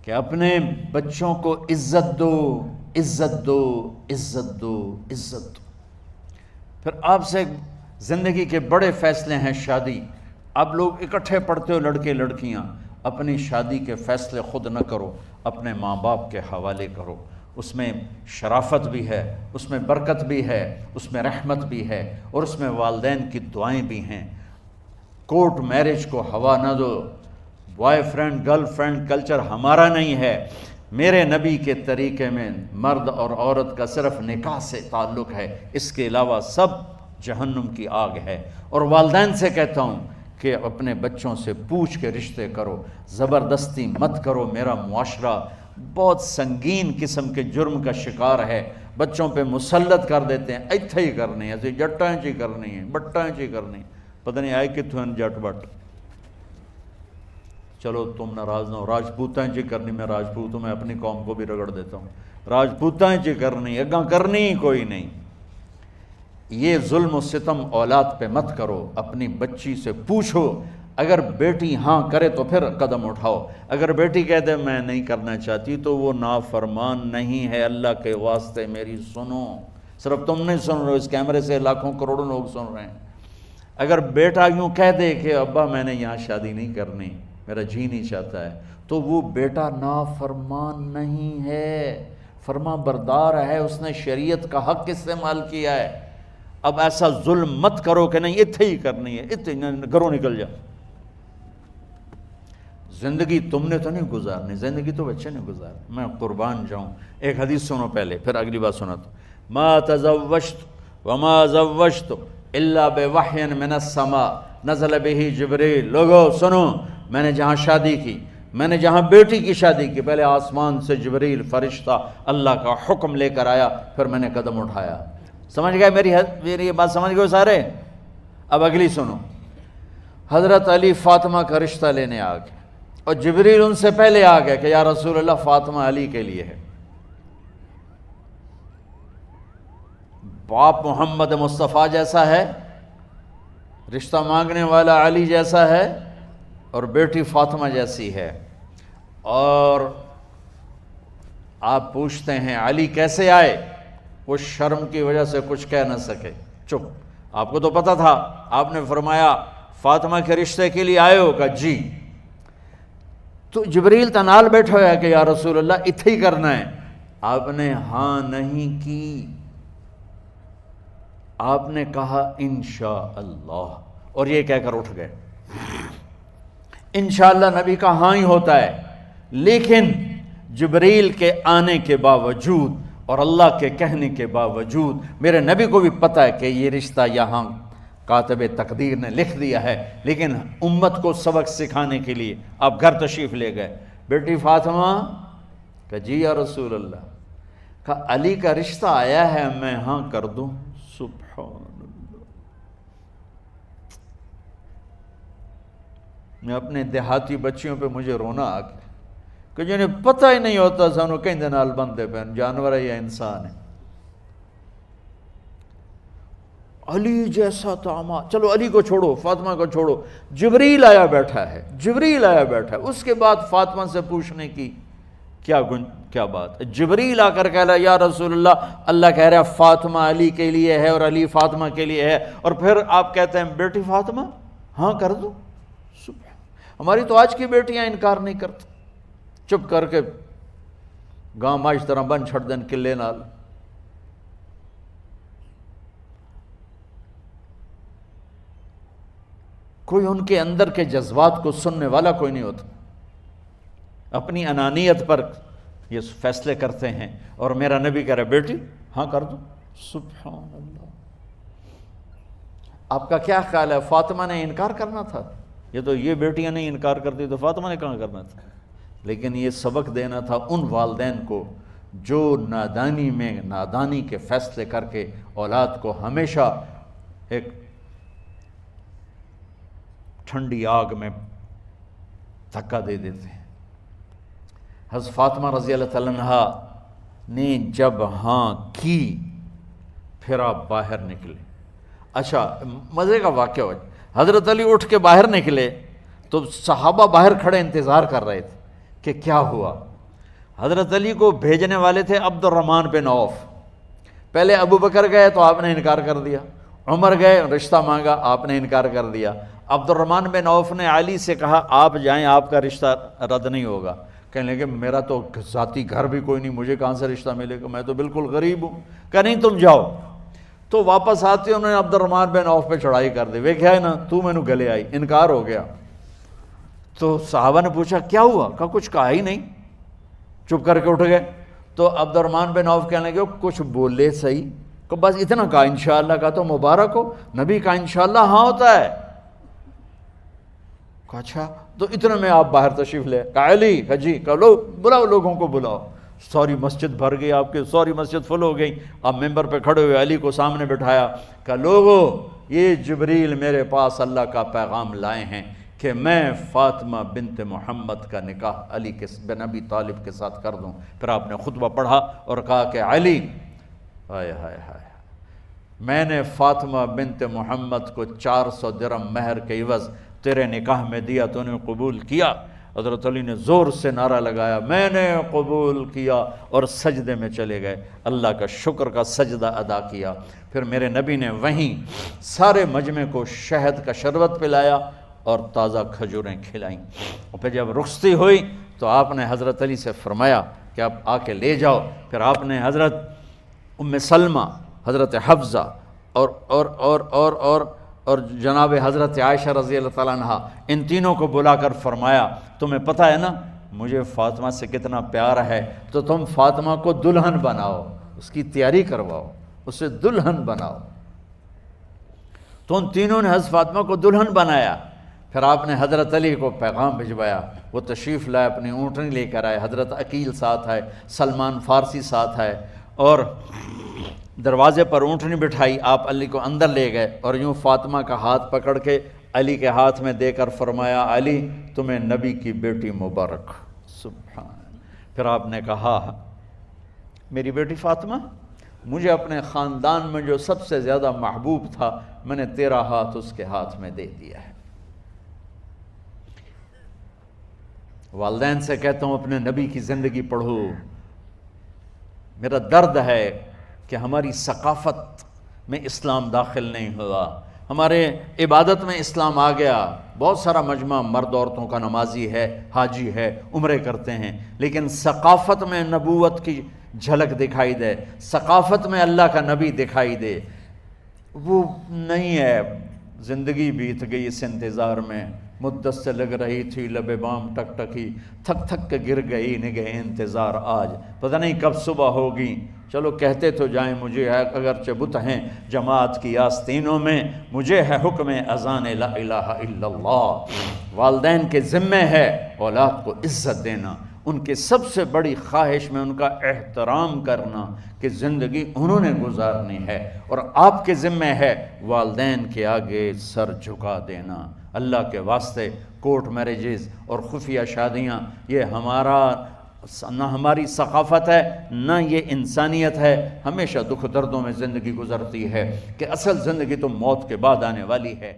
کہ اپنے بچوں کو عزت دو، عزت دو، عزت دو، عزت دو۔ پھر آپ سے زندگی کے بڑے فیصلے ہیں شادی۔ اب لوگ اکٹھے پڑھتے ہو لڑکے لڑکیاں، اپنی شادی کے فیصلے خود نہ کرو، اپنے ماں باپ کے حوالے کرو۔ اس میں شرافت بھی ہے، اس میں برکت بھی ہے، اس میں رحمت بھی ہے، اور اس میں والدین کی دعائیں بھی ہیں۔ کورٹ میرج کو ہوا نہ دو۔ Boy friend girl friend culture ہمارا نہیں ہے۔ میرے نبی کے طریقے میں مرد اور عورت کا صرف نکاح سے تعلق ہے، اس کے علاوہ سب جہنم کی آگ ہے۔ اور والدین سے کہتا ہوں کہ اپنے بچوں سے پوچھ کے رشتے کرو، زبردستی مت کرو۔ میرا معاشرہ بہت سنگین قسم کے جرم کا شکار ہے، بچوں پہ مسلط کر دیتے ہیں، ایتھے ہی کرنی ہے، جٹائیں چی کرنی ہے، بٹائیں چی کرنی ہے، پتہ نہیں آئے کتوں ہیں جٹ بٹ۔ چلو تم ناراض نہ ہو، راجپوتائیں چی کرنی، میں راجپوت ہوں، میں اپنی قوم کو بھی رگڑ دیتا ہوں، راجپوتائیں چی کرنی، اگاں کرنی ہی کوئی نہیں۔ یہ ظلم و ستم اولاد پہ مت کرو، اپنی بچی سے پوچھو، اگر بیٹی ہاں کرے تو پھر قدم اٹھاؤ، اگر بیٹی کہہ دے میں نہیں کرنا چاہتی تو وہ نافرمان نہیں ہے۔ اللہ کے واسطے میری سنو، صرف تم نہیں سن رہے ہو، اس کیمرے سے لاکھوں کروڑوں لوگ سن رہے ہیں۔ اگر بیٹا یوں کہہ دے کہ ابا میں نے یہاں شادی نہیں کرنی، میرا جی نہیں چاہتا ہے، تو وہ بیٹا نافرمان نہیں ہے، فرما بردار ہے، اس نے شریعت کا حق استعمال کیا ہے۔ اب ایسا ظلم مت کرو کہ نہیں اتھے ہی کرنی ہے، اتھے گھروں نکل جا۔ زندگی تم نے تو نہیں گزارنی، زندگی تو بچے نے گزارنی۔ میں قربان جاؤں، ایک حدیث سنو پہلے، پھر اگلی بات سناتا ہوں۔ ما تزوجت وما زوجت الا بوحی من السماء نزل به جبریل۔ لوگو سنو، میں نے جہاں شادی کی، میں نے جہاں بیٹی کی شادی کی، پہلے آسمان سے جبریل فرشتہ اللہ کا حکم لے کر آیا، پھر میں نے قدم اٹھایا۔ سمجھ گئے میری یہ بات سمجھ گئے سارے؟ اب اگلی سنو۔ حضرت علی فاطمہ کا رشتہ لینے آ گئے، اور جبریل ان سے پہلے آ گئے کہ یا رسول اللہ فاطمہ علی کے لیے ہے۔ باپ محمد مصطفیٰ جیسا ہے، رشتہ مانگنے والا علی جیسا ہے، اور بیٹی فاطمہ جیسی ہے۔ اور آپ پوچھتے ہیں علی کیسے آئے؟ وہ شرم کی وجہ سے کچھ کہہ نہ سکے، چپ۔ آپ کو تو پتہ تھا، آپ نے فرمایا فاطمہ کے رشتے کے لیے آئے ہو؟ کہا جی۔ تو جبریل تنال بیٹھا ہوا ہے کہ یا رسول اللہ اتھے ہی کرنا ہے۔ آپ نے ہاں نہیں کی، آپ نے کہا انشاءاللہ، اور یہ کہہ کر اٹھ گئے۔ انشاءاللہ نبی کا ہاں ہی ہوتا ہے، لیکن جبریل کے آنے کے باوجود اور اللہ کے کہنے کے باوجود میرے نبی کو بھی پتہ ہے کہ یہ رشتہ یہاں کاتب تقدیر نے لکھ دیا ہے، لیکن امت کو سبق سکھانے کے لیے آپ گھر تشریف لے گئے۔ بیٹی فاطمہ کہ جی یا رسول اللہ، کہا علی کا رشتہ آیا ہے، میں ہاں کر دوں؟ سبحان اللہ۔ میں اپنے دیہاتی بچیوں پہ مجھے رونا آ گیا کہ جنہیں پتہ ہی نہیں ہوتا سانو کہیں دے نال بندے پہ جانور ہے یا انسان ہے۔ علی جیسا داماد، چلو علی کو چھوڑو، فاطمہ کو چھوڑو، جبریل آیا بیٹھا ہے، جبریل آیا بیٹھا ہے۔ اس کے بعد فاطمہ سے پوچھنے کی کیا بات ہے؟ جبریل آ کر کہہ رہا یا رسول اللہ، اللہ کہہ رہا ہے فاطمہ علی کے لیے ہے اور علی فاطمہ کے لیے ہے، اور پھر آپ کہتے ہیں بیٹی فاطمہ ہاں کر دو۔ ہماری تو آج کی بیٹیاں انکار نہیں کرتی، چپ کر کے گاں ماں اس طرح بن چھڑ دین قلعے نال۔ کوئی ان کے اندر کے جذبات کو سننے والا کوئی نہیں ہوتا، اپنی انانیت پر یہ فیصلے کرتے ہیں، اور میرا نبی کہہ رہا بیٹی ہاں کر دو۔ سبحان اللہ۔ آپ کا کیا خیال ہے، فاطمہ نے انکار کرنا تھا؟ یہ بیٹیاں نہیں انکار کرتی تو فاطمہ نے کہاں کرنا تھا؟ لیکن یہ سبق دینا تھا ان والدین کو جو نادانی میں نادانی کے فیصلے کر کے اولاد کو ہمیشہ ایک ٹھنڈی آگ میں دھکا دے دیتے ہیں۔ حضرت فاطمہ رضی اللہ تعالیٰ عنہا نے جب ہاں کی، پھر آپ باہر نکلے۔ اچھا مزے کا واقعہ ہو، حضرت علی اٹھ کے باہر نکلے تو صحابہ باہر کھڑے انتظار کر رہے تھے کہ کیا ہوا۔ حضرت علی کو بھیجنے والے تھے عبد الرحمن بن عوف. پہلے ابو بکر گئے تو آپ نے انکار کر دیا، عمر گئے رشتہ مانگا، آپ نے انکار کر دیا. عبد الرحمن بن عوف نے علی سے کہا آپ جائیں، آپ کا رشتہ رد نہیں ہوگا. کہنے لگے میرا تو ذاتی گھر بھی کوئی نہیں، مجھے کہاں سے رشتہ ملے گا، میں تو بالکل غریب ہوں. کہا نہیں تم جاؤ. تو واپس آتے انہوں نے عبد الرحمن بن عوف پہ چڑھائی کر دی. وہ کیا ہے نا تو مینوں گلے آئی، انکار ہو گیا. تو صحابہ نے پوچھا کیا ہوا؟ کہا کچھ کہا ہی نہیں، چپ کر کے اٹھ گئے. تو عبد الرحمن بن عوف کہنے لگے کچھ بولے صحیح. کہ بس اتنا کہا انشاءاللہ. کہا تو مبارک ہو، نبی کا انشاءاللہ ہاں ہوتا ہے. کہا اچھا تو اتنے میں آپ باہر تشریف لے. کہا علی، کہا جی، کہا لو بلاؤ، لوگوں کو بلاؤ. ساری مسجد بھر گئی، آپ کی ساری مسجد فل ہو گئی. آپ ممبر پہ کھڑے ہوئے علی کو سامنے بٹھایا. کہا لوگو یہ جبریل میرے پاس اللہ کا پیغام لائے ہیں کہ میں فاطمہ بنت محمد کا نکاح علی بن ابی طالب کے ساتھ کر دوں. پھر آپ نے خطبہ پڑھا اور کہا کہ علی، ہائے ہائے ہائے، میں نے فاطمہ بنت محمد کو 400 درہم مہر کے عوض تیرے نکاح میں دیا، تو نے قبول کیا؟ حضرت علی نے زور سے نعرہ لگایا میں نے قبول کیا، اور سجدے میں چلے گئے، اللہ کا شکر کا سجدہ ادا کیا. پھر میرے نبی نے وہیں سارے مجمع کو شہد کا شربت پلایا اور تازہ کھجوریں کھلائیں. اور پھر جب رخصتی ہوئی تو آپ نے حضرت علی سے فرمایا کہ آپ آ کے لے جاؤ. پھر آپ نے حضرت ام سلمہ، حضرت حفصہ اور جناب حضرت عائشہ رضی اللہ تعالیٰ عنہ، ان تینوں کو بلا کر فرمایا تمہیں پتہ ہے نا مجھے فاطمہ سے کتنا پیار ہے، تو تم فاطمہ کو دلہن بناؤ، اس کی تیاری کرواؤ، اسے دلہن بناؤ. تو ان تینوں نے حضرت فاطمہ کو دلہن بنایا. پھر آپ نے حضرت علی کو پیغام بھجوایا، وہ تشریف لائے، اپنی اونٹنی لے کر آئے. حضرت عقیل ساتھ ہے، سلمان فارسی ساتھ ہے، اور دروازے پر اونٹنی بٹھائی. آپ علی کو اندر لے گئے اور یوں فاطمہ کا ہاتھ پکڑ کے علی کے ہاتھ میں دے کر فرمایا علی تمہیں نبی کی بیٹی مبارک. سبحان. پھر آپ نے کہا میری بیٹی فاطمہ، مجھے اپنے خاندان میں جو سب سے زیادہ محبوب تھا میں نے تیرا ہاتھ اس کے ہاتھ میں دے دیا ہے. والدین سے کہتا ہوں اپنے نبی کی زندگی پڑھو. میرا درد ہے کہ ہماری ثقافت میں اسلام داخل نہیں ہوا، ہمارے عبادت میں اسلام آ گیا. بہت سارا مجمع مرد عورتوں کا نمازی ہے، حاجی ہے، عمرے کرتے ہیں، لیکن ثقافت میں نبوت کی جھلک دکھائی دے، ثقافت میں اللہ کا نبی دکھائی دے، وہ نہیں ہے. زندگی بیت گئی اس انتظار میں، مدت سے لگ رہی تھی لب بام ٹک ٹکی، تھک تھک کے گر گئی نگہ انتظار آج، پتہ نہیں کب صبح ہوگی. چلو کہتے تو جائیں مجھے ہے اگرچہ بت ہیں جماعت کی آستینوں میں، مجھے ہے حکم اذان لا الہ الا اللہ. والدین کے ذمہ ہے اولاد کو عزت دینا، ان کے سب سے بڑی خواہش میں ان کا احترام کرنا کہ زندگی انہوں نے گزارنی ہے، اور آپ کے ذمہ ہے والدین کے آگے سر جھکا دینا. اللہ کے واسطے کورٹ میرجز اور خفیہ شادیاں یہ نہ ہماری ثقافت ہے نہ یہ انسانیت ہے. ہمیشہ دکھ دردوں میں زندگی گزرتی ہے کہ اصل زندگی تو موت کے بعد آنے والی ہے.